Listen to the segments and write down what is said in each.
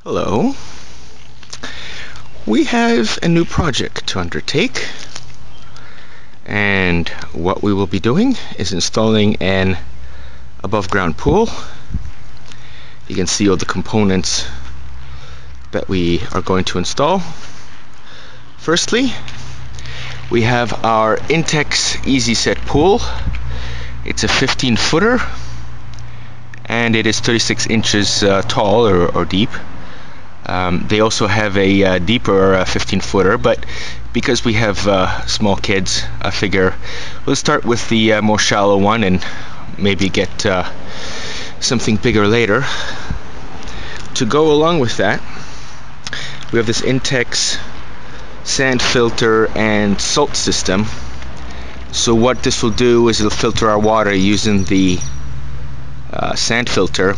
Hello. We have a new project to undertake, and what we will be doing is installing an above ground pool. You can see all the components that we are going to install. Firstly, we have our Intex Easy Set pool. It's a 15-footer and it is 36 inches tall or deep. They also have a deeper 15-footer, but because we have small kids, I figure we'll start with the more shallow one and maybe get something bigger later. To go along with that, we have this Intex sand filter and salt system. So what this will do is it'll filter our water using the sand filter,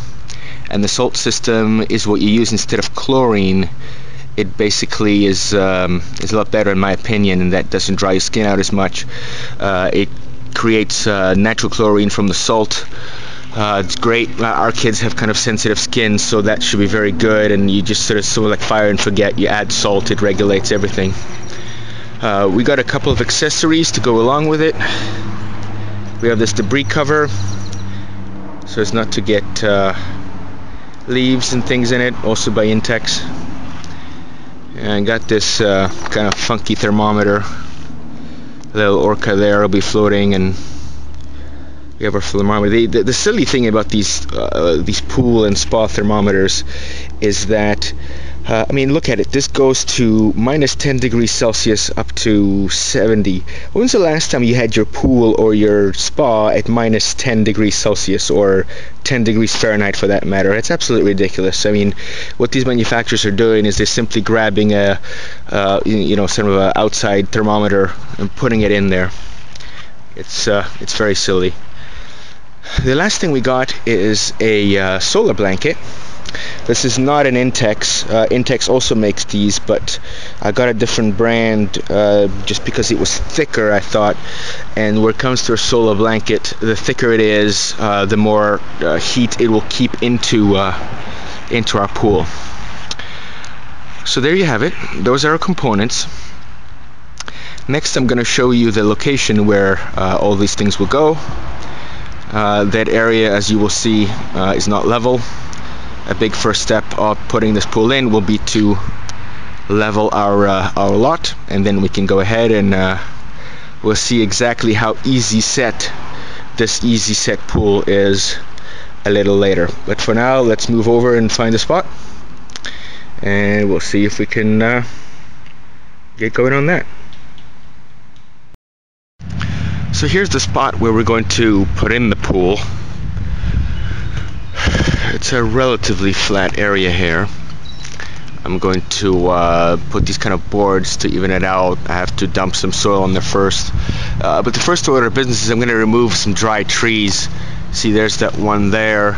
and the salt system is what you use instead of chlorine. It basically is a lot better in my opinion, and that doesn't dry your skin out as much. It creates natural chlorine from the salt. It's great. Our kids have kind of sensitive skin, so that should be very good, and you just sort of like fire and forget. You add salt, it regulates everything. We got a couple of accessories to go along with it. We have this debris cover, so as not to get leaves and things in it, also by Intex. And I got this kind of funky thermometer. A little orca there will be floating, and we have our thermometer. The silly thing about these pool and spa thermometers is that I mean, look at it. This goes to minus 10 degrees Celsius up to 70. When's the last time you had your pool or your spa at minus 10 degrees Celsius or 10 degrees Fahrenheit for that matter? It's absolutely ridiculous. I mean, what these manufacturers are doing is they're simply grabbing a sort of an outside thermometer and putting it in there. It's very silly. The last thing we got is a solar blanket. This is not an Intex. Intex also makes these, but I got a different brand just because it was thicker, I thought. And when it comes to a solar blanket, the thicker it is, the more heat it will keep into our pool. So there you have it. Those are our components. Next, I'm going to show you the location where all these things will go. That area, as you will see, is not level. A big first step of putting this pool in will be to level our lot, and then we can go ahead and we'll see exactly how easy set this Easy Set pool is a little later. But for now, let's move over and find a spot, and we'll see if we can get going on that. So here's the spot where we're going to put in the pool. It's a relatively flat area here. I'm going to put these kind of boards to even it out. I have to dump some soil on there first. But the first order of business is I'm going to remove some dry trees. See, there's that one there.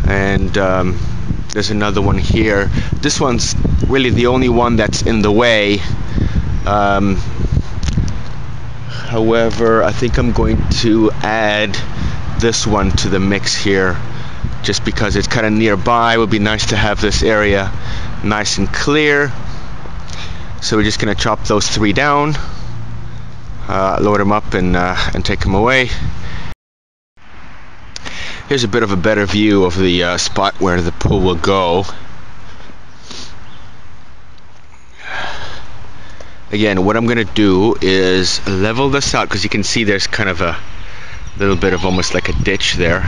And there's another one here. This one's really the only one that's in the way. However, I think I'm going to add this one to the mix here, just because it's kind of nearby. It would be nice to have this area nice and clear. So we're just going to chop those three down, load them up, and take them away. Here's a bit of a better view of the spot where the pool will go. Again, what I'm going to do is level this out, because you can see there's kind of a little bit of almost like a ditch there,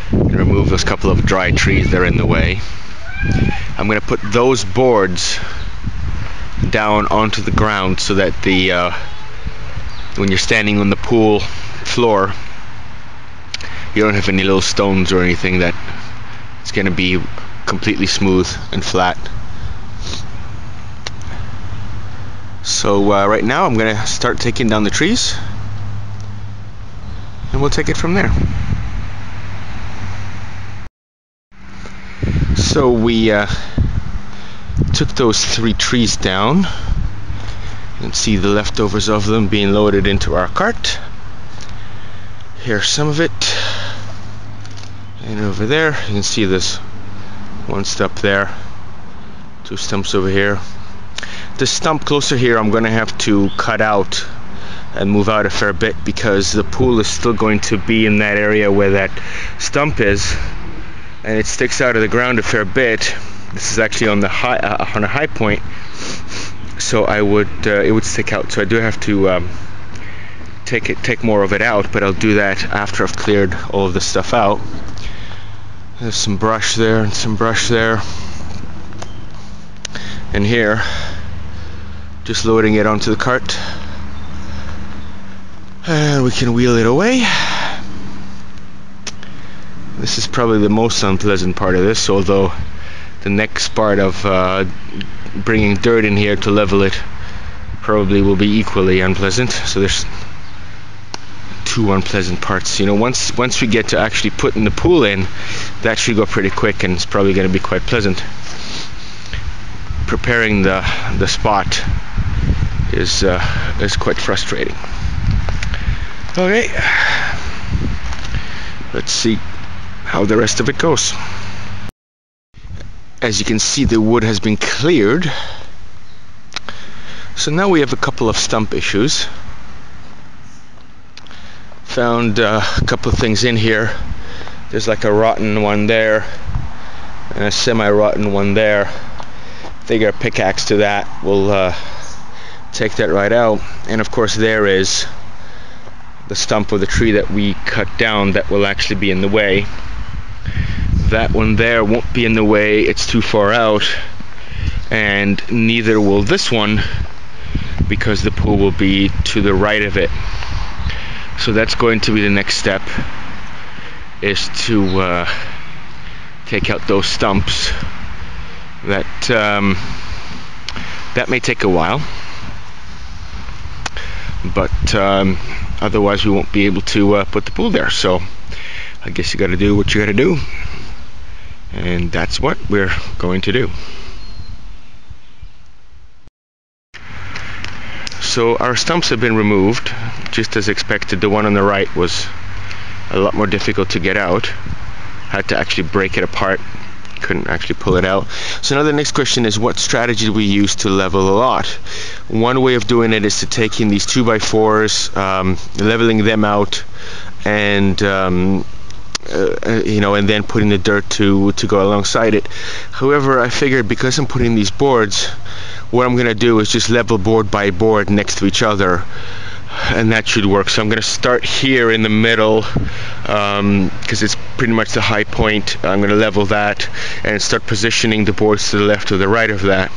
and remove those couple of dry trees that are in the way. I'm going to put those boards down onto the ground so that when you're standing on the pool floor, you don't have any little stones or anything. That it's going to be completely smooth and flat. So right now I'm going to start taking down the trees, and we'll take it from there. So we took those three trees down. You can see the leftovers of them being loaded into our cart. Here's some of it. And over there, you can see this one step there. 2 stumps over here. The stump closer here I'm going to have to cut out and move out a fair bit, because the pool is still going to be in that area where that stump is, and it sticks out of the ground a fair bit. This is actually on the on a high point, so it would stick out. So I do have to take more of it out, but I'll do that after I've cleared all of this stuff out. There's some brush there and some brush there, and here, just loading it onto the cart, and we can wheel it away. This is probably the most unpleasant part of this, although the next part of bringing dirt in here to level it probably will be equally unpleasant. So there's 2 unpleasant parts. You know, once we get to actually putting the pool in, that should go pretty quick, and it's probably going to be quite pleasant. Preparing the spot is quite frustrating. Okay, let's see how the rest of it goes. As you can see, the wood has been cleared. So now we have a couple of stump issues. Found a couple of things in here. There's like a rotten one there and a semi-rotten one there. Figure a pickaxe to that will take that right out. And of course there is the stump of the tree that we cut down that will actually be in the way. That one there won't be in the way, it's too far out, and neither will this one, because the pool will be to the right of it. So that's going to be the next step, is to take out those stumps. That may take a while, but otherwise we won't be able to put the pool there. So I guess you got to do what you got to do, and that's what we're going to do. So our stumps have been removed, just as expected. The one on the right was a lot more difficult to get out. Had to actually break it apart. Couldn't actually pull it out. So now the next question is, what strategy do we use to level a lot? One way of doing it is to taking these 2x4s, leveling them out, and you know, and then putting the dirt to go alongside it. However, I figured because I'm putting these boards, what I'm gonna do is just level board by board next to each other, and that should work. So I'm gonna start here in the middle, because it's pretty much the high point. I'm gonna level that and start positioning the boards to the left or the right of that,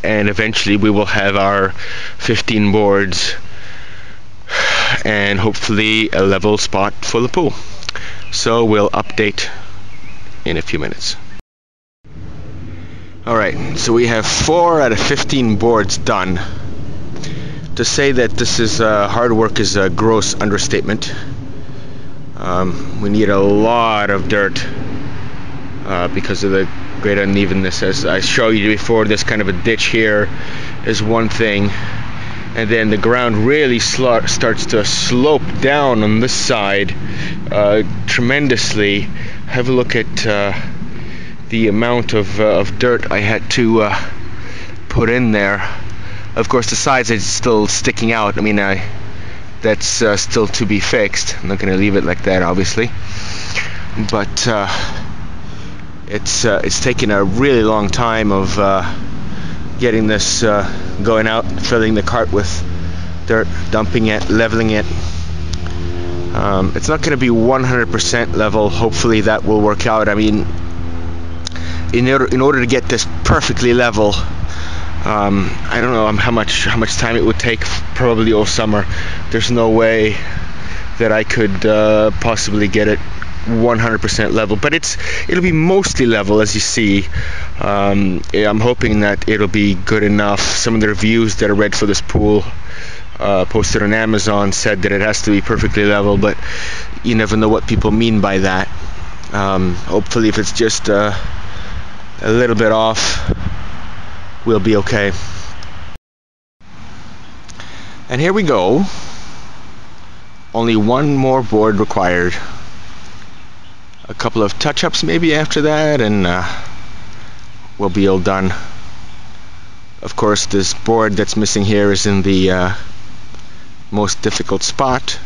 and eventually we will have our 15 boards and hopefully a level spot for the pool. So we'll update in a few minutes. Alright, so we have 4 out of 15 boards done. To say that this is hard work is a gross understatement. We need a lot of dirt because of the great unevenness. As I showed you before, this kind of a ditch here is one thing, and then the ground really starts to slope down on this side tremendously. Have a look at the amount of dirt I had to put in there. Of course, the sides are still sticking out. I mean, that's still to be fixed. I'm not going to leave it like that, obviously. But it's taken a really long time of getting this going out, filling the cart with dirt, dumping it, leveling it. It's not going to be 100% level. Hopefully that will work out. I mean, in order to get this perfectly level, I don't know how much time it would take. Probably all summer. There's no way that I could possibly get it 100% level, but it'll be mostly level, as you see. I'm hoping that it'll be good enough. Some of the reviews that I read for this pool posted on Amazon said that it has to be perfectly level, but you never know what people mean by that. Hopefully if it's just a little bit off, we'll be okay. And here we go. Only one more board required. A couple of touch-ups maybe after that, and will be all done. Of course, this board that's missing here is in the most difficult spot.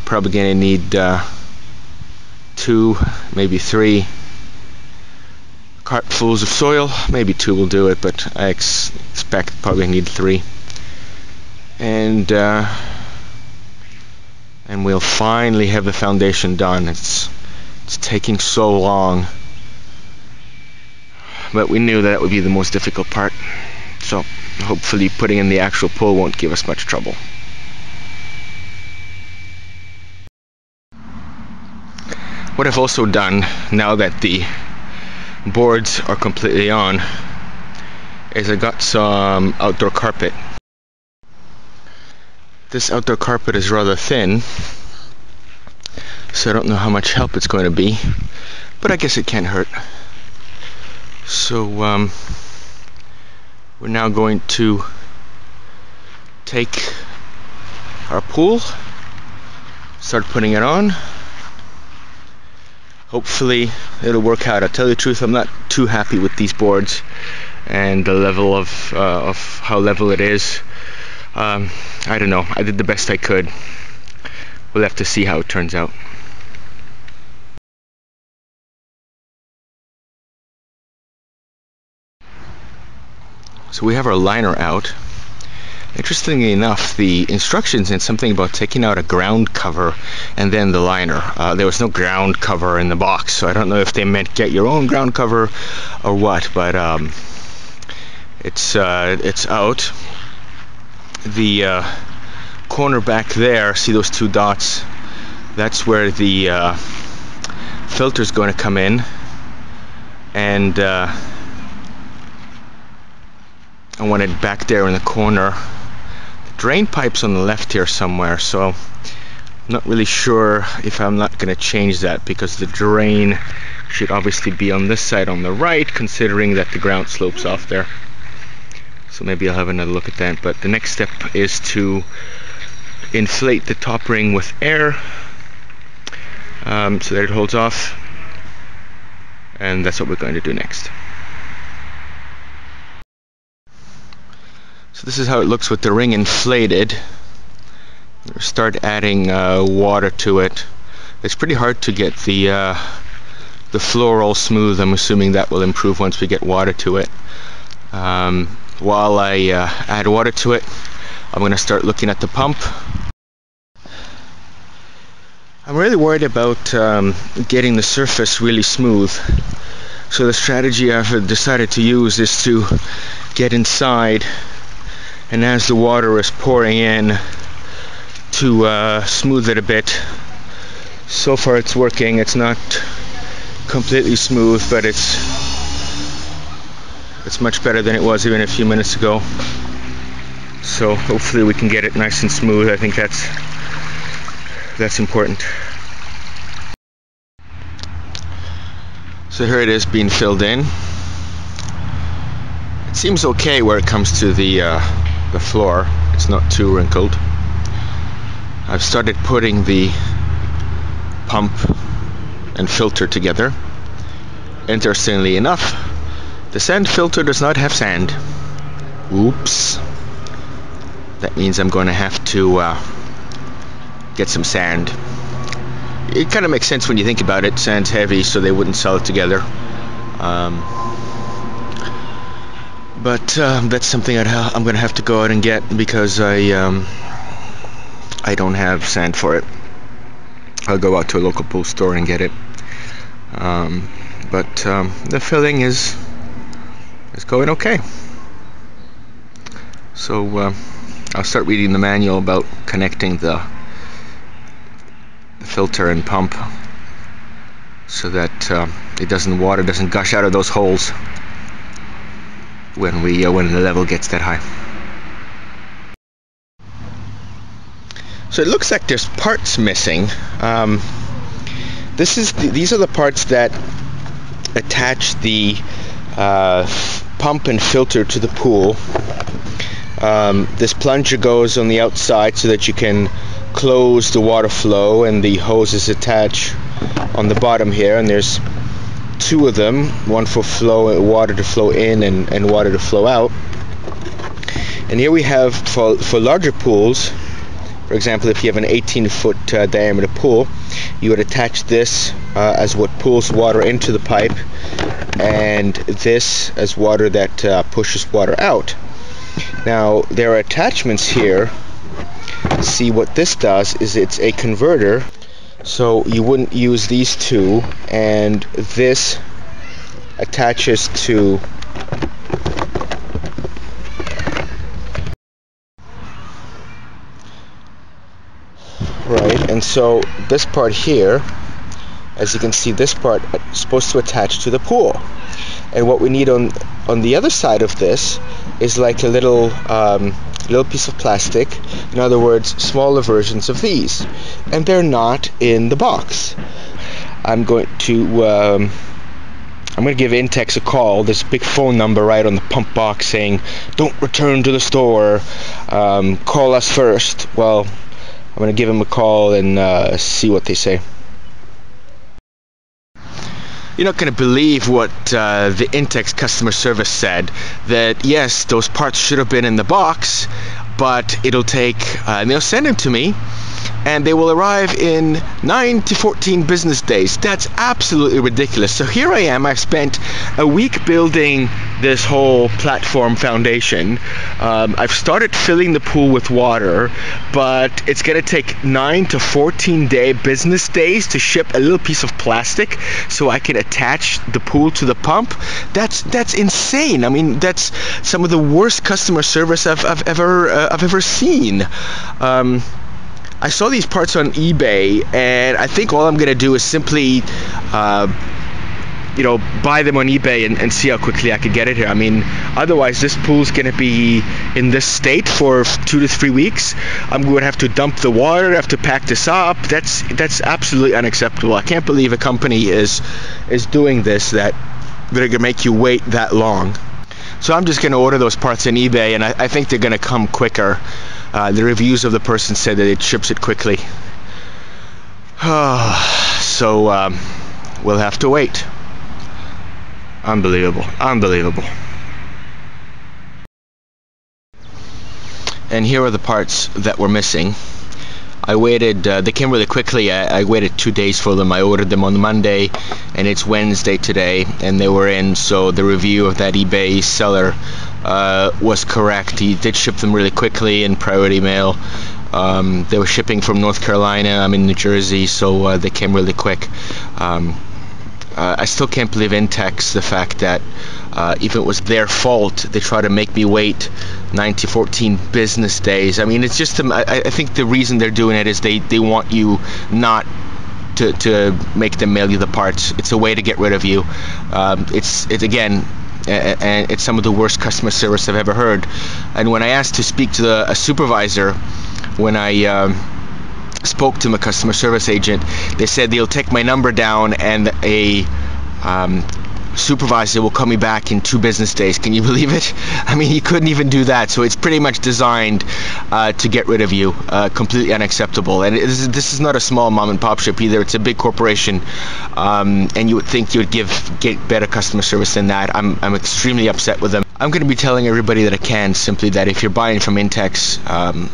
Probably gonna need 2, maybe 3 cartfuls of soil. Maybe 2 will do it, but I expect probably need 3. And we'll finally have the foundation done. It's taking so long, but we knew that would be the most difficult part. So hopefully putting in the actual pull won't give us much trouble. What I've also done, now that the boards are completely on, is I got some outdoor carpet. This outdoor carpet is rather thin, so I don't know how much help it's going to be, but I guess it can't hurt. So we're now going to take our pool, start putting it on. Hopefully it'll work out. I'll tell you the truth, I'm not too happy with these boards and the level of how level it is. I don't know, I did the best I could. We'll have to see how it turns out. So we have our liner out. Interestingly enough, the instructions said something about taking out a ground cover and then the liner. There was no ground cover in the box, so I don't know if they meant get your own ground cover or what, but it's out. The corner back there, see those 2 dots? That's where the filter is going to come in, and I want it back there in the corner. The drain pipe's on the left here somewhere, so I'm not really sure if I'm not going to change that, because the drain should obviously be on this side on the right, considering that the ground slopes off there. So maybe I'll have another look at that. But the next step is to inflate the top ring with air so that it holds off, and that's what we're going to do next. So this is how it looks with the ring inflated. We'll start adding water to it. It's pretty hard to get the floor all smooth. I'm assuming that will improve once we get water to it. While I add water to it, I'm going to start looking at the pump. I'm really worried about getting the surface really smooth. So the strategy I've decided to use is to get inside, and as the water is pouring in, to smooth it a bit. So far it's working. It's not completely smooth, but it's much better than it was even a few minutes ago. So hopefully we can get it nice and smooth. I think that's important. So here it is being filled in. It seems okay where it comes to the floor. It's not too wrinkled. I've started putting the pump and filter together. Interestingly enough, the sand filter does not have sand. Oops. That means I'm going to have to get some sand. It kind of makes sense when you think about it. Sand's heavy, so they wouldn't sell it together. But that's something I'm going to have to go out and get, because I don't have sand for it. I'll go out to a local pool store and get it. But the filling is going okay. So I'll start reading the manual about connecting the filter and pump so that water doesn't gush out of those holes when the level gets that high. So it looks like there's parts missing. These are the parts that attach the pump and filter to the pool. This plunger goes on the outside so that you can close the water flow, and the hoses attach on the bottom here, and there's two of them, one for water to flow in and water to flow out. And here we have for larger pools, for example, if you have an 18-foot diameter pool, you would attach this as what pulls water into the pipe, and this as water that pushes water out. Now, there are attachments here. See, what this does is it's a converter, so you wouldn't use these two, and this attaches to right, and so this part here, as you can see, this part is supposed to attach to the pool, and what we need on the other side of this is like a little piece of plastic. In other words, smaller versions of these, and they're not in the box. I'm going to give Intex a call. There's a big phone number right on the pump box saying, "Don't return to the store. Call us first." Well, I'm going to give them a call and see what they say. You're not going to believe what the Intex customer service said, that yes, those parts should have been in the box, but it'll take, and they'll send them to me, and they will arrive in 9 to 14 business days. That's absolutely ridiculous. So here I am, I've spent a week building this whole platform foundation. I've started filling the pool with water, but it's going to take 9 to 14 business days to ship a little piece of plastic so I can attach the pool to the pump. That's insane. I mean, that's some of the worst customer service I've ever seen. I saw these parts on eBay, and I think all I'm going to do is simply buy them on eBay and see how quickly I could get it here. I mean, otherwise this pool's going to be in this state for 2 to 3 weeks. I'm going to have to dump the water, have to pack this up. That's absolutely unacceptable. I can't believe a company is doing this, that they're going to make you wait that long. So I'm just going to order those parts on eBay, and I think they're going to come quicker. The reviews of the person said that it ships it quickly. So we'll have to wait. Unbelievable. And here are the parts that were missing. I waited, they came really quickly. I waited 2 days for them. I ordered them on Monday, and it's Wednesday today, and they were in. So the review of that eBay seller was correct. He did ship them really quickly in priority mail. They were shipping from North Carolina. I'm in New Jersey, so they came really quick. I still can't believe Intex, the fact that if it was their fault, they try to make me wait 9 to 14 business days. I mean, it's just, I think the reason they're doing it is they want you not to make them mail you the parts. It's a way to get rid of you. It's again, and it's some of the worst customer service I've ever heard. And when I asked to speak to a supervisor, when I spoke to my customer service agent, they said they'll take my number down and a supervisor will call me back in 2 business days. Can you believe it? I mean, he couldn't even do that. So it's pretty much designed to get rid of you. Completely unacceptable. And this is not a small mom and pop shop either. It's a big corporation, and you would think you would get better customer service than that. I'm extremely upset with them. I'm going to be telling everybody that I can simply that if you're buying from Intex,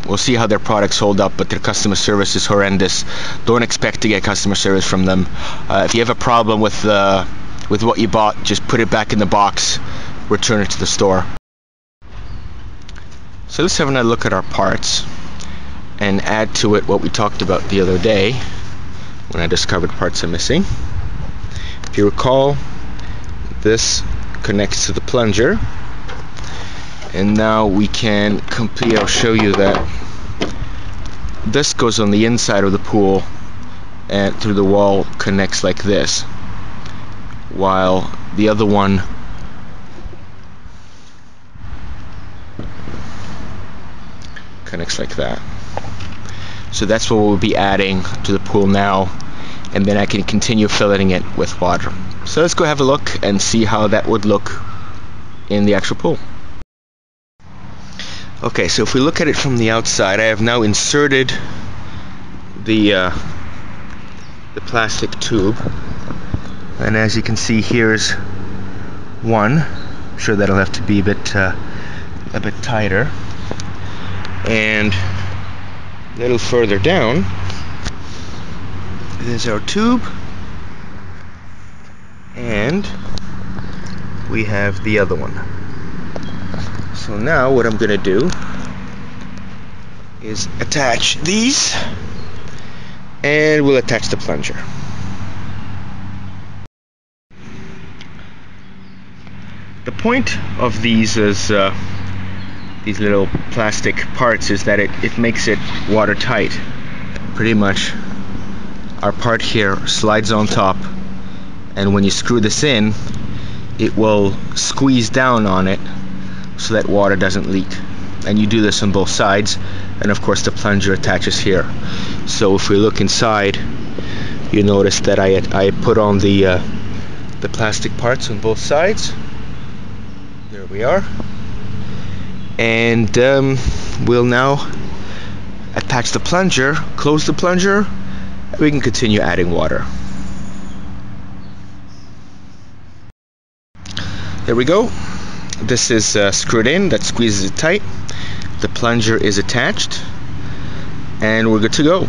we'll see how their products hold up, but their customer service is horrendous. Don't expect to get customer service from them. If you have a problem with what you bought, just put it back in the box, return it to the store. So let's have another look at our parts and add to it what we talked about the other day when I discovered parts are missing. If you recall, this connects to the plunger, and now we can complete. I'll show you that this goes on the inside of the pool and through the wall connects like this, while the other one connects like that. So that's what we'll be adding to the pool now, and then I can continue filling it with water. So let's go have a look and see how that would look in the actual pool. Okay, so if we look at it from the outside, I have now inserted the plastic tube. And as you can see, here's one. I'm sure that'll have to be a bit tighter. And a little further down, there's our tube, and we have the other one. So now what I'm going to do is attach these, and we'll attach the plunger. The point of these is these little plastic parts is that it makes it watertight. Pretty much our part here slides on top, and when you screw this in, it will squeeze down on it so that water doesn't leak. And you do this on both sides, and of course the plunger attaches here. So if we look inside, you notice that I put on the plastic parts on both sides. There we are. And we'll now attach the plunger, close the plunger, and we can continue adding water. There we go. This is screwed in, that squeezes it tight. The plunger is attached, and we're good to go.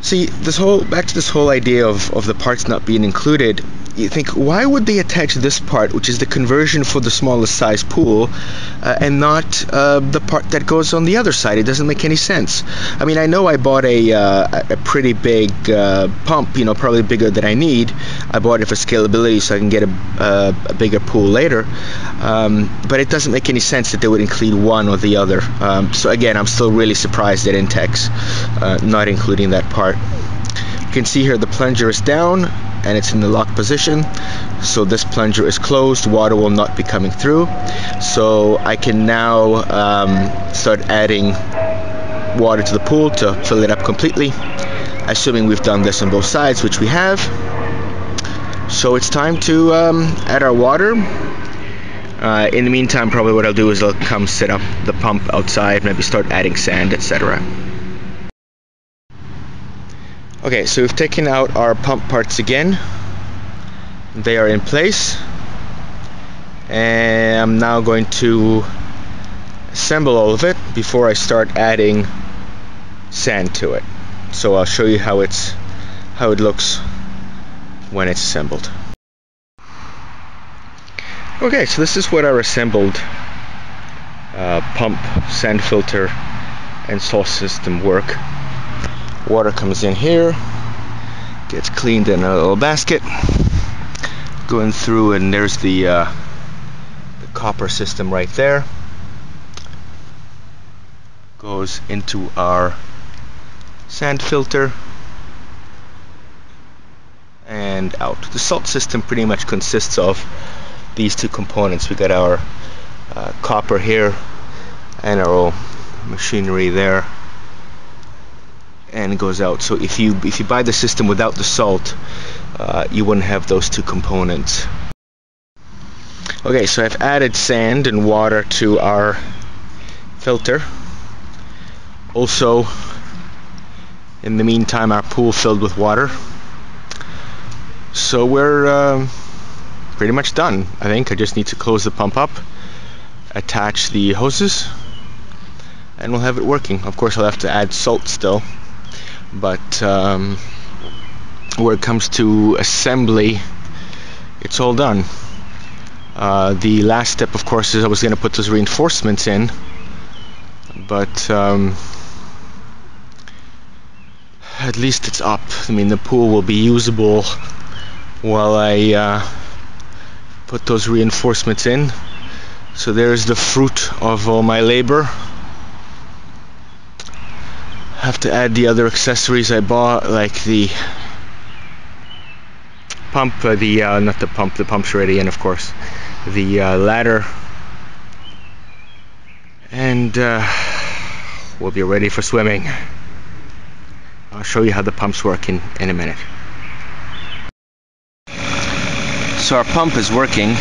See, back to this whole idea of the parts not being included. You think, why would they attach this part, which is the conversion for the smallest size pool, and not the part that goes on the other side? It doesn't make any sense. I mean, I know I bought a pretty big pump, probably bigger than I need. I bought it for scalability so I can get a bigger pool later. But it doesn't make any sense that they would include one or the other. So again, I'm still really surprised at Intex not including that part. You can see here the plunger is down, and it's in the lock position, so this plunger is closed. Water will not be coming through, so I can now start adding water to the pool to fill it up completely, assuming we've done this on both sides, which we have. So it's time to add our water. In the meantime, probably what I'll do is I'll come set up the pump outside, maybe start adding sand, etc. Okay, so we've taken out our pump parts again. They are in place, and I'm now going to assemble all of it before I start adding sand to it. So I'll show you how it looks when it's assembled. Okay, so this is what our assembled pump, sand filter, and sauce system work. Water comes in here, gets cleaned in a little basket, going through, and there's the copper system right there. Goes into our sand filter and out. The salt system pretty much consists of these two components. We got our copper here and our old machinery there, and it goes out. So if you buy the system without the salt, you wouldn't have those two components. Okay, so I've added sand and water to our filter. Also, in the meantime, our pool filled with water. So we're pretty much done. I think I just need to close the pump up, attach the hoses, and we'll have it working. Of course, I'll have to add salt still, but where it comes to assembly, it's all done. The last step, of course, is I was going to put those reinforcements in, but at least it's up. I mean, the pool will be usable while I put those reinforcements in. So there's the fruit of all my labor. Have to add the other accessories I bought, like the pump, not the pump, the pump's already in, of course, the ladder, and we'll be ready for swimming. I'll show you how the pumps work in a minute. So our pump is working,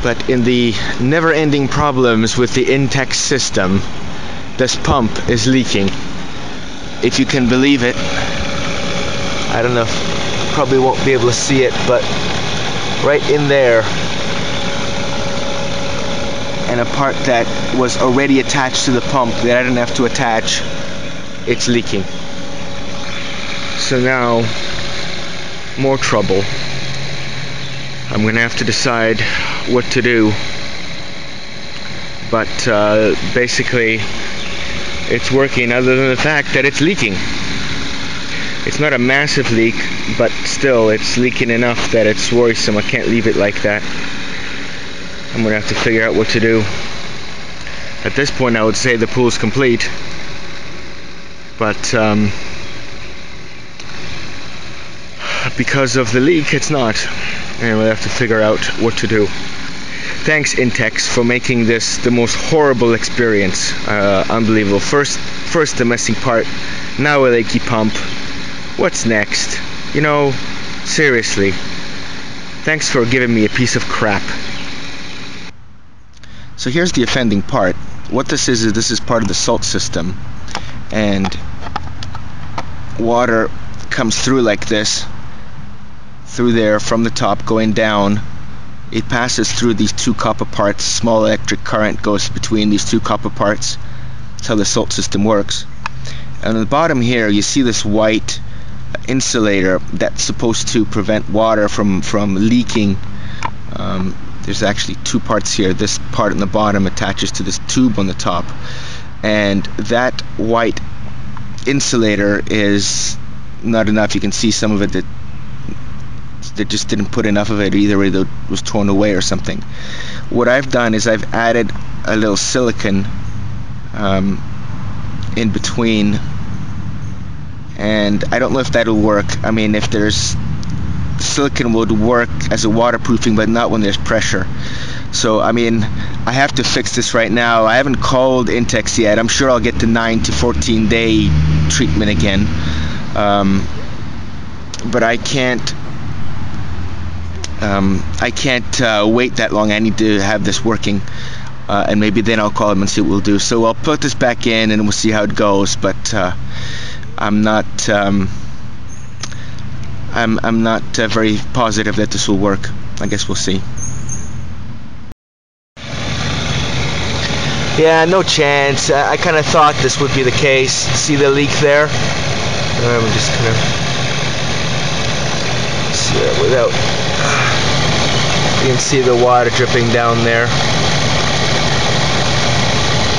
but in the never-ending problems with the Intex system, this pump is leaking. If you can believe it. I don't know. probably won't be able to see it, but right in there, and a part that was already attached to the pump that I didn't have to attach, it's leaking. So now, more trouble. I'm gonna have to decide what to do, but basically it's working, other than the fact that it's leaking. It's not a massive leak, but still it's leaking enough that it's worrisome. I can't leave it like that. I'm gonna have to figure out what to do. At this point I would say the pool's complete, but because of the leak it's not, and we'll have to figure out what to do. Thanks Intex for making this the most horrible experience. Unbelievable. First the missing part, now a leaky pump. What's next? You know, seriously. Thanks for giving me a piece of crap. So here's the offending part. What this is this is part of the salt system, and water comes through like this, through there from the top going down. It passes through these two copper parts. Small electric current goes between these two copper parts. That's how the salt system works. And on the bottom here you see this white insulator that's supposed to prevent water from leaking. There's actually two parts here. This part on the bottom attaches to this tube on the top, and that white insulator is not enough. You can see some of it that they just didn't put enough of it, either way it was torn away or something. What I've done is I've added a little silicone in between, and I don't know if that'll work. I mean, if there's silicone would work as a waterproofing, but not when there's pressure. So I mean, I have to fix this right now. I haven't called Intex yet. I'm sure I'll get the 9 to 14 day treatment again, but I can't wait that long. I need to have this working, and maybe then I'll call him and see what we'll do. So I'll put this back in and we'll see how it goes, but I'm not very positive that this will work. I guess we'll see. Yeah, no chance. I kind of thought this would be the case. See the leak there? I'm just gonna see that without. You can see the water dripping down there.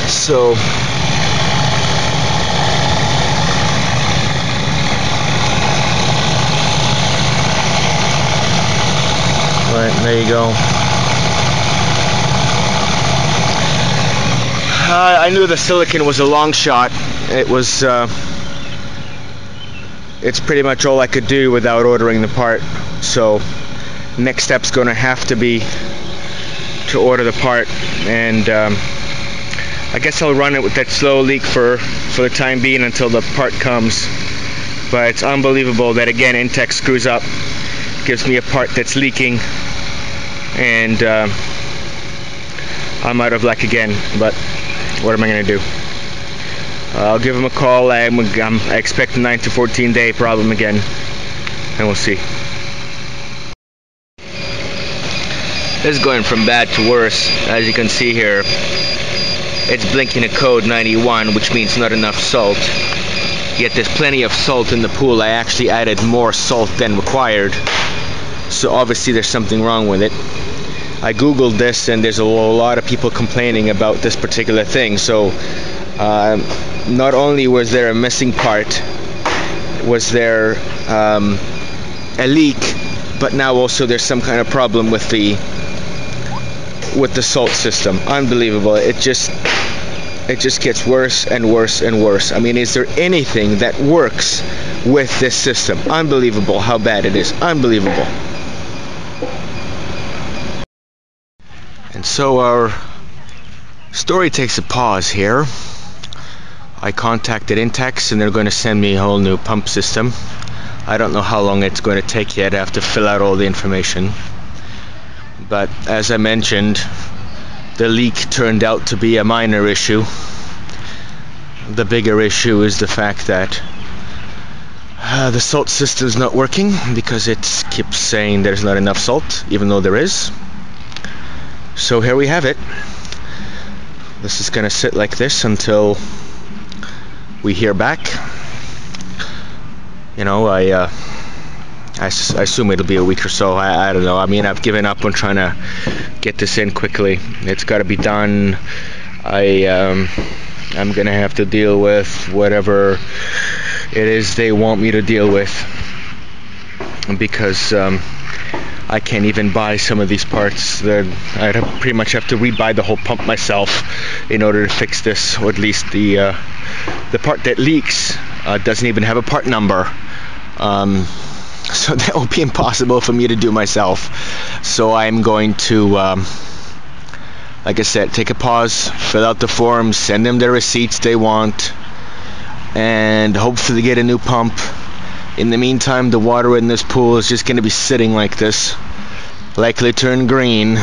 So right, there you go. I knew the silicone was a long shot. It was it's pretty much all I could do without ordering the part. So next step's gonna have to be to order the part, and I guess I'll run it with that slow leak for the time being until the part comes. But it's unbelievable that again Intex screws up, gives me a part that's leaking, and I'm out of luck again. But what am I gonna do? I'll give him a call. I expect a 9 to 14 day problem again, and we'll see. This is going from bad to worse. As you can see here, it's blinking a code 91, which means not enough salt. Yet there's plenty of salt in the pool. I actually added more salt than required, so obviously there's something wrong with it. I googled this, and there's a lot of people complaining about this particular thing. So not only was there a missing part, was there a leak, but now also there's some kind of problem with the salt system. Unbelievable. It just gets worse and worse and worse. I mean, is there anything that works with this system? Unbelievable how bad it is. Unbelievable. And so our story takes a pause here. I contacted Intex, and they're going to send me a whole new pump system. I don't know how long it's going to take yet. I have to fill out all the information. But as I mentioned, the leak turned out to be a minor issue. The bigger issue is the fact that The salt system is not working because it keeps saying there's not enough salt, even though there is. So here we have it. This is gonna sit like this until we hear back. You know, I assume it'll be a week or so. I don't know. I mean, I've given up on trying to get this in quickly. It's got to be done. I'm gonna have to deal with whatever it is they want me to deal with, because I can't even buy some of these parts. I'd pretty much have to rebuy the whole pump myself in order to fix this, or at least the part that leaks doesn't even have a part number. So that will be impossible for me to do myself. So I'm going to, like I said, take a pause, fill out the forms, send them the receipts they want, and hopefully get a new pump. In the meantime, the water in this pool is just going to be sitting like this, likely turn green.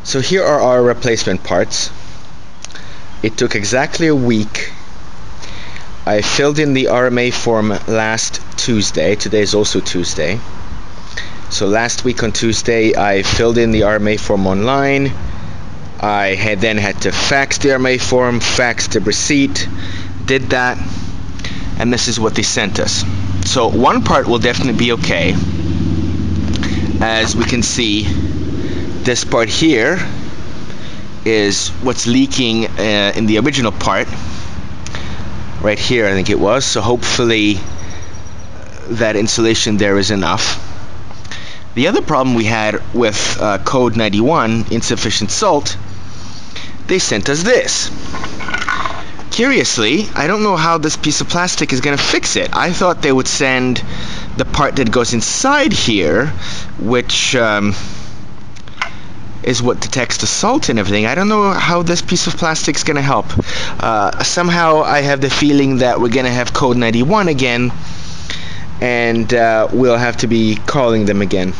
So here are our replacement parts. It took exactly a week. I filled in the RMA form last Tuesday. Today is also Tuesday. So last week on Tuesday, I filled in the RMA form online. I then had to fax the RMA form, fax the receipt, did that, and this is what they sent us. So one part will definitely be okay. As we can see, this part here is what's leaking in the original part. Right here, I think it was. So hopefully that insulation there is enough. The other problem we had with code 91, insufficient salt, they sent us this. Curiously, I don't know how this piece of plastic is going to fix it. I thought they would send the part that goes inside here, which is what detects the salt and everything. I don't know how this piece of plastic is going to help. Somehow I have the feeling that we're going to have code 91 again, and we'll have to be calling them again.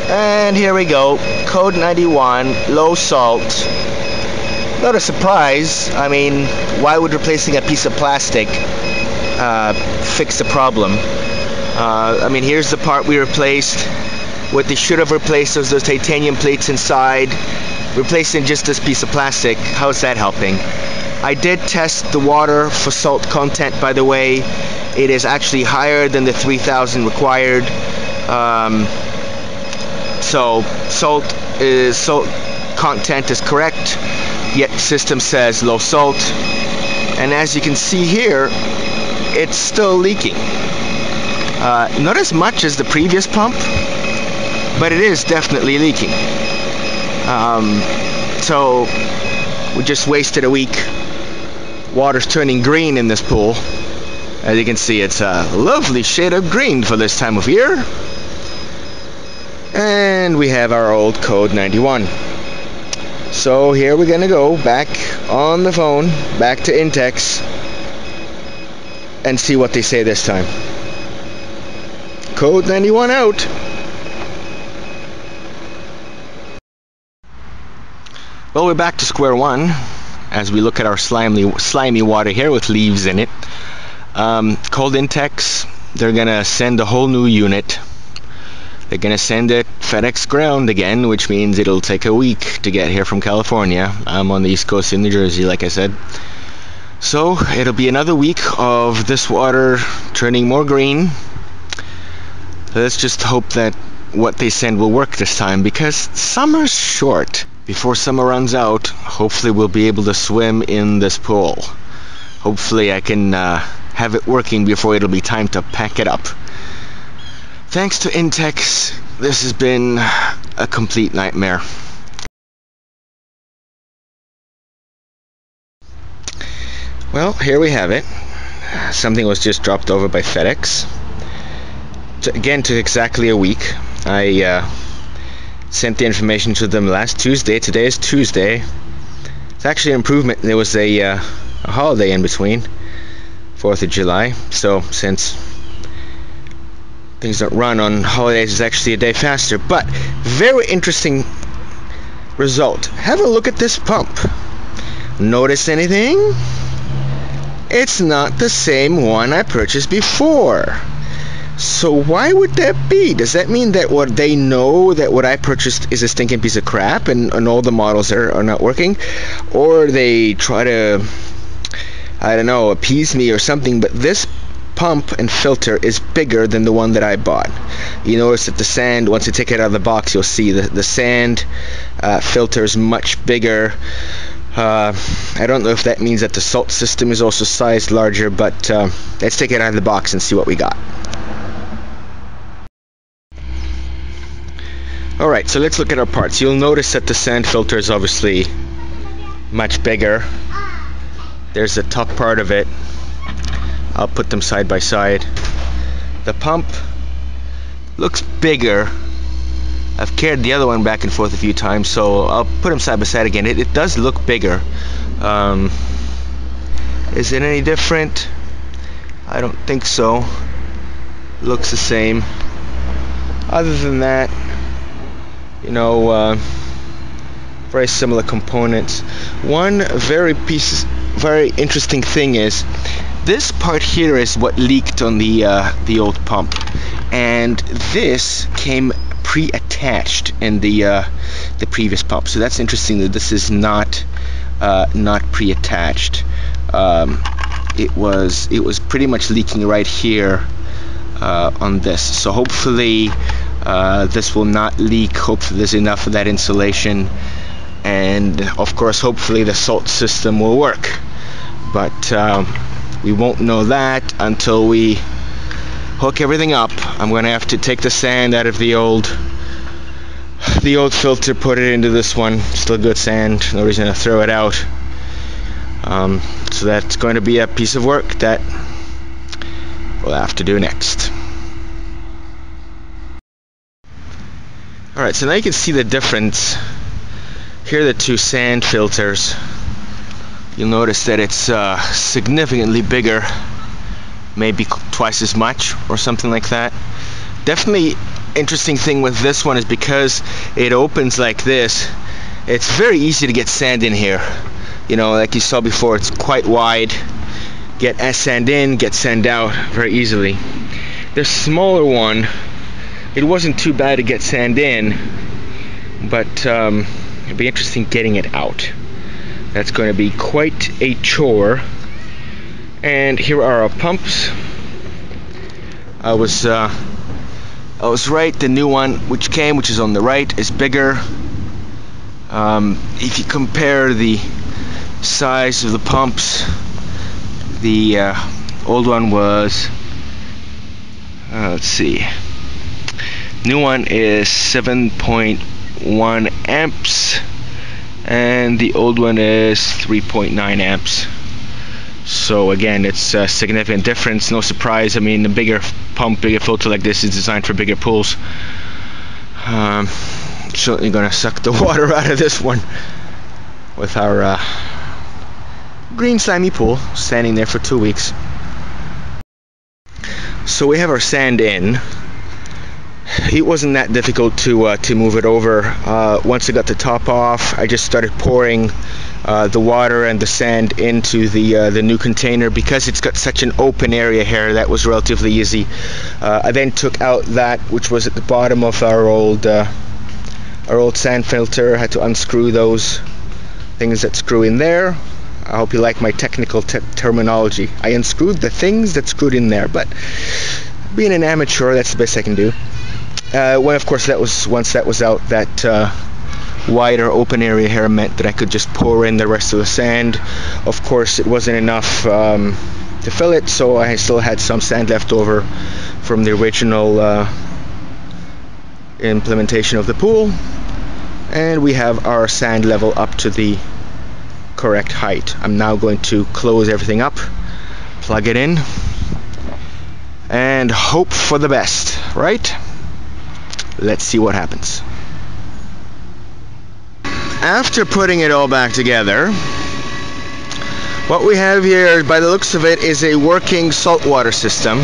And here we go, code 91, low salt. Not a surprise. I mean, why would replacing a piece of plastic fix the problem? I mean, here's the part we replaced. What they should have replaced was those titanium plates inside. Replacing just this piece of plastic, how's that helping? I did test the water for salt content, by the way. It is actually higher than the 3,000 required. So salt content is correct, yet system says low salt. And as you can see here, it's still leaking. Not as much as the previous pump, but it is definitely leaking. So we just wasted a week. Water's turning green in this pool. As you can see, it's a lovely shade of green for this time of year. And we have our old code 91. So here we're gonna go back on the phone, back to Intex, and see what they say this time. Code 91 out. Well, we're back to square one as we look at our slimy water here with leaves in it. Called Intex. They're gonna send a whole new unit. They're gonna send it FedEx ground again, which means it'll take a week to get here from California. I'm on the East Coast in New Jersey, like I said. So it'll be another week of this water turning more green. Let's just hope that what they send will work this time, because summer's short. Before summer runs out, hopefully we'll be able to swim in this pool. Hopefully I can have it working before it'll be time to pack it up. Thanks to Intex, this has been a complete nightmare. Well, here we have it. Something was just dropped over by FedEx. Again, took exactly a week. I sent the information to them last Tuesday. Today is Tuesday. It's actually an improvement. There was a holiday in between, 4th of July. So since things don't run on holidays, it's actually a day faster. But very interesting result. Have a look at this pump. Notice anything? It's not the same one I purchased before. So why would that be? Does that mean that what they know that what I purchased is a stinking piece of crap and all the models are not working? Or they try to, I don't know, appease me or something, but this pump and filter is bigger than the one that I bought. You notice that the sand, once you take it out of the box, you'll see the sand filter is much bigger. I don't know if that means that the salt system is also sized larger, but let's take it out of the box and see what we got. Alright, so let's look at our parts. You'll notice that the sand filter is obviously much bigger. There's the top part of it. I'll put them side by side. The pump looks bigger. I've carried the other one back and forth a few times, so I'll put them side by side again. It does look bigger. Is it any different? I don't think so. Looks the same. Other than that, you know, very similar components. One very interesting thing is this part here is what leaked on the old pump, and this came pre-attached in the previous pump. So that's interesting that this is not pre-attached. It was pretty much leaking right here on this. So hopefully this will not leak. Hopefully there's enough of that insulation, and of course hopefully the salt system will work. But we won't know that until we hook everything up. I'm going to have to take the sand out of the old filter, put it into this one. Still good sand, no reason to throw it out. So that's going to be a piece of work that we'll have to do next. Alright, so now you can see the difference. Here are the two sand filters. You'll notice that it's significantly bigger, maybe twice as much or something like that. Definitely interesting thing with this one is because it opens like this, it's very easy to get sand in here. You know, like you saw before, it's quite wide. Get sand in, get sand out very easily. The smaller one, it wasn't too bad to get sand in, but it'd be interesting getting it out. That's going to be quite a chore. And here are our pumps. I was right. The new one which is on the right, is bigger. If you compare the size of the pumps, the old one was, let's see, new one is 7.1 amps and the old one is 3.9 amps. So again, it's a significant difference. No surprise. I mean, the bigger pump, bigger filter like this is designed for bigger pools. Certainly going to suck the water out of this one with our green slimy pool standing there for 2 weeks. So we have our sand in. It wasn't that difficult to move it over. Once I got the top off, I just started pouring the water and the sand into the new container. Because it's got such an open area here, that was relatively easy. I then took out that which was at the bottom of our old sand filter. I had to unscrew those things that screw in there. I hope you like my technical terminology. I unscrewed the things that screwed in there, but being an amateur, that's the best I can do. When of course once that was out, that wider open area here meant that I could just pour in the rest of the sand. Of course it wasn't enough to fill it, so I still had some sand left over from the original implementation of the pool, and we have our sand level up to the correct height. I'm now going to close everything up, plug it in, and hope for the best, right? Let's see what happens. After putting it all back together, what we have here, by the looks of it, is a working saltwater system.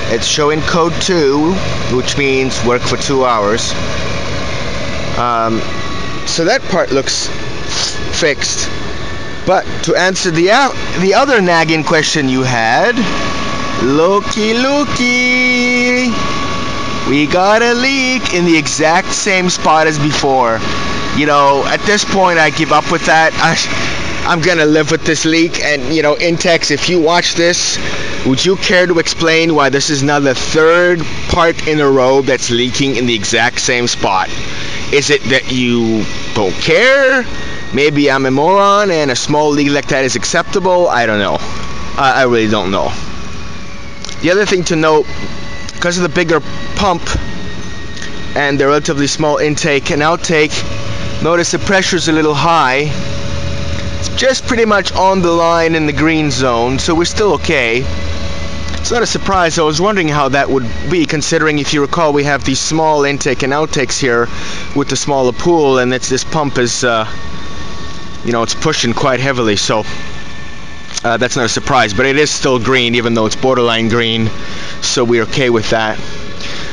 It's showing code 2, which means work for 2 hours. So that part looks fixed. But to answer the other nagging question you had, looky, we got a leak in the exact same spot as before. You know, at this point I give up with that. I'm gonna live with this leak. And you know, Intex, if you watch this, would you care to explain why this is now the third part in a row that's leaking in the exact same spot? Is it that you don't care? Maybe I'm a moron and a small leak like that is acceptable? I don't know. I really don't know. The other thing to note, because of the bigger pump and the relatively small intake and outtake, notice the pressure's a little high. It's just pretty much on the line in the green zone, so we're still okay. It's not a surprise. I was wondering how that would be, considering, if you recall, we have these small intake and outtakes here with the smaller pool, and this pump is, you know, it's pushing quite heavily, so that's not a surprise. But it is still green, even though it's borderline green, so we're okay with that.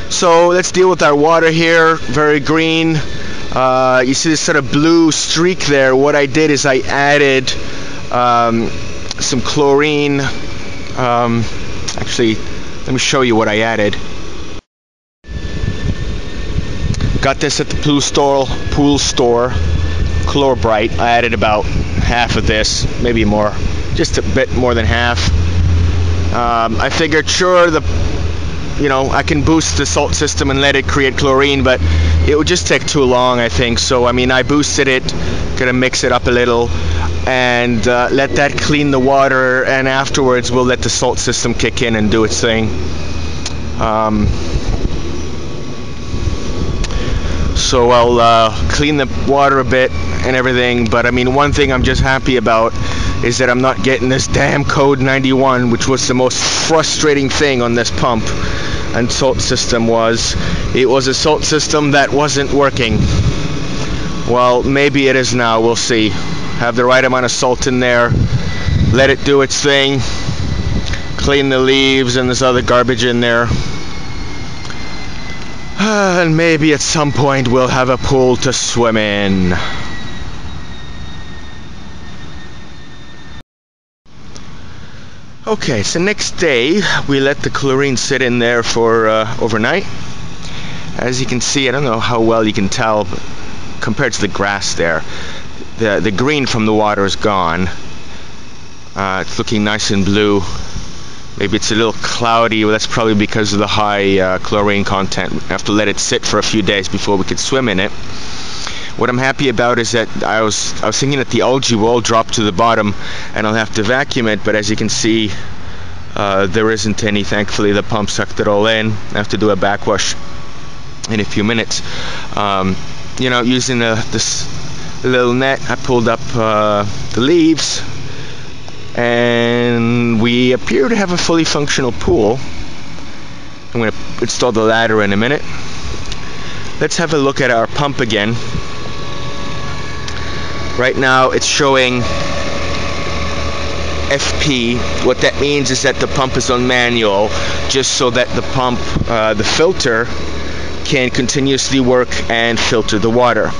So let's deal with our water here. Very green. You see this sort of blue streak there. What I did is I added some chlorine. Actually, let me show you what I added. Got this at the pool store, Chlor-Brite. I added about half of this, maybe more, just a bit more than half. I figured, sure, you know, I can boost the salt system and let it create chlorine, but it would just take too long, I think. So, I mean, I boosted it, gonna mix it up a little, and let that clean the water, and afterwards we'll let the salt system kick in and do its thing. So I'll clean the water a bit and everything, but I mean, one thing I'm just happy about is that I'm not getting this damn code 91, which was the most frustrating thing on this pump and salt system. It was a salt system that wasn't working. Well, maybe it is now. We'll see. Have the right amount of salt in there, let it do its thing, clean the leaves and this other garbage in there, and maybe at some point we'll have a pool to swim in. Okay, so next day we let the chlorine sit in there for overnight. As you can see, I don't know how well you can tell, but compared to the grass there, the green from the water is gone. It's looking nice and blue. Maybe it's a little cloudy. Well, that's probably because of the high chlorine content. We have to let it sit for a few days before we could swim in it. What I'm happy about is that I was thinking that the algae will all drop to the bottom and I'll have to vacuum it, but as you can see, there isn't any. Thankfully, the pump sucked it all in. I have to do a backwash in a few minutes. You know, using this little net, I pulled up the leaves, and we appear to have a fully functional pool. I'm going to install the ladder in a minute. Let's have a look at our pump again. Right now it's showing FP. What that means is that the pump is on manual, just so that the pump, the filter, can continuously work and filter the water.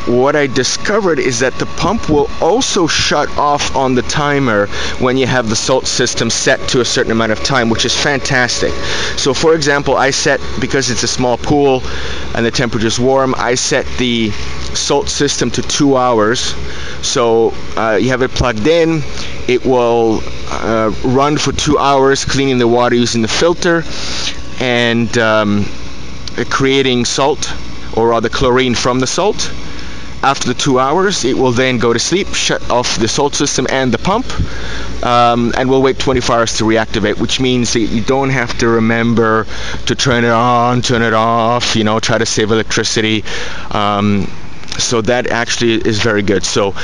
What I discovered is that the pump will also shut off on the timer when you have the salt system set to a certain amount of time, which is fantastic. So for example, I set, because it's a small pool and the temperature's warm, I set the salt system to 2 hours. So you have it plugged in, it will run for 2 hours, cleaning the water using the filter and creating salt, or rather chlorine from the salt. After the 2 hours, it will then go to sleep, shut off the salt system and the pump, and we'll wait 24 hours to reactivate, which means that you don't have to remember to turn it on, turn it off, you know, try to save electricity. So that actually is very good. So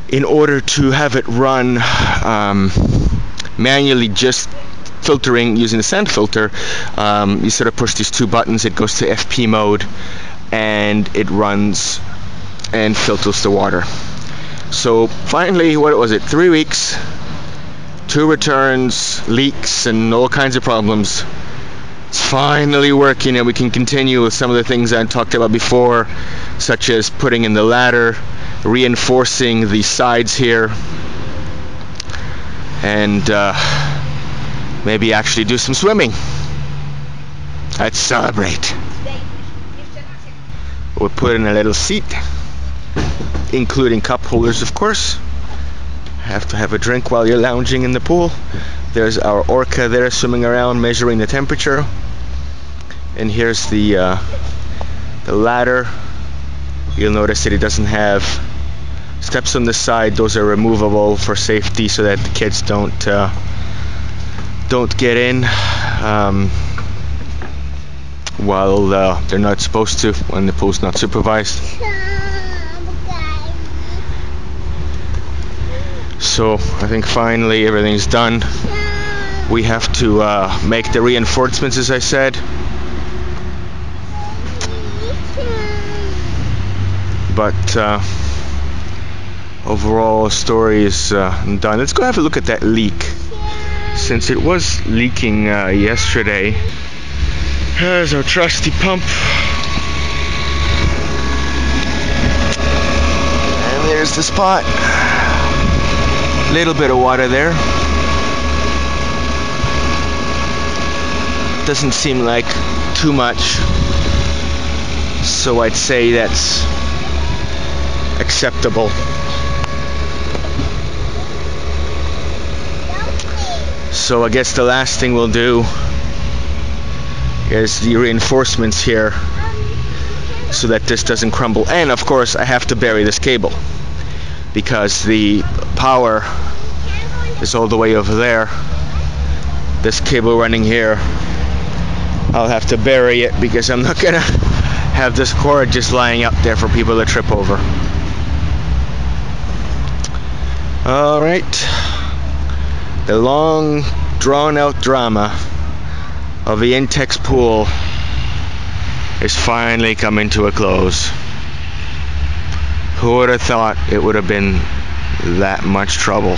in order to have it run manually, just filtering using the sand filter, you sort of push these two buttons, it goes to FP mode, and it runs and filters the water. So finally, what was it, 3 weeks, 2 returns, leaks, and all kinds of problems. It's finally working, and we can continue with some of the things I talked about before, such as putting in the ladder reinforcing the sides here, and maybe actually do some swimming. Let's celebrate. We'll put in a little seat, including cup holders, of course. Have to have a drink while you're lounging in the pool. There's our orca there swimming around, measuring the temperature. And here's the ladder. You'll notice that it doesn't have steps on the side. Those are removable for safety, so that the kids don't get in while they're not supposed to, when the pool's not supervised. So I think finally everything's done. We have to make the reinforcements, as I said. But overall, the story is done. Let's go have a look at that leak, since it was leaking yesterday. There's our trusty pump, and there's the spot. Little bit of water there. Doesn't seem like too much, so I'd say that's acceptable. So I guess the last thing we'll do is the reinforcements here, so that this doesn't crumble. And of course I have to bury this cable, because the power is all the way over there. This cable running here, I'll have to bury it, because I'm not gonna have this cord just lying up there for people to trip over. Alright, the long drawn out drama of the Intex pool is finally coming to a close. Who would have thought it would have been that much trouble?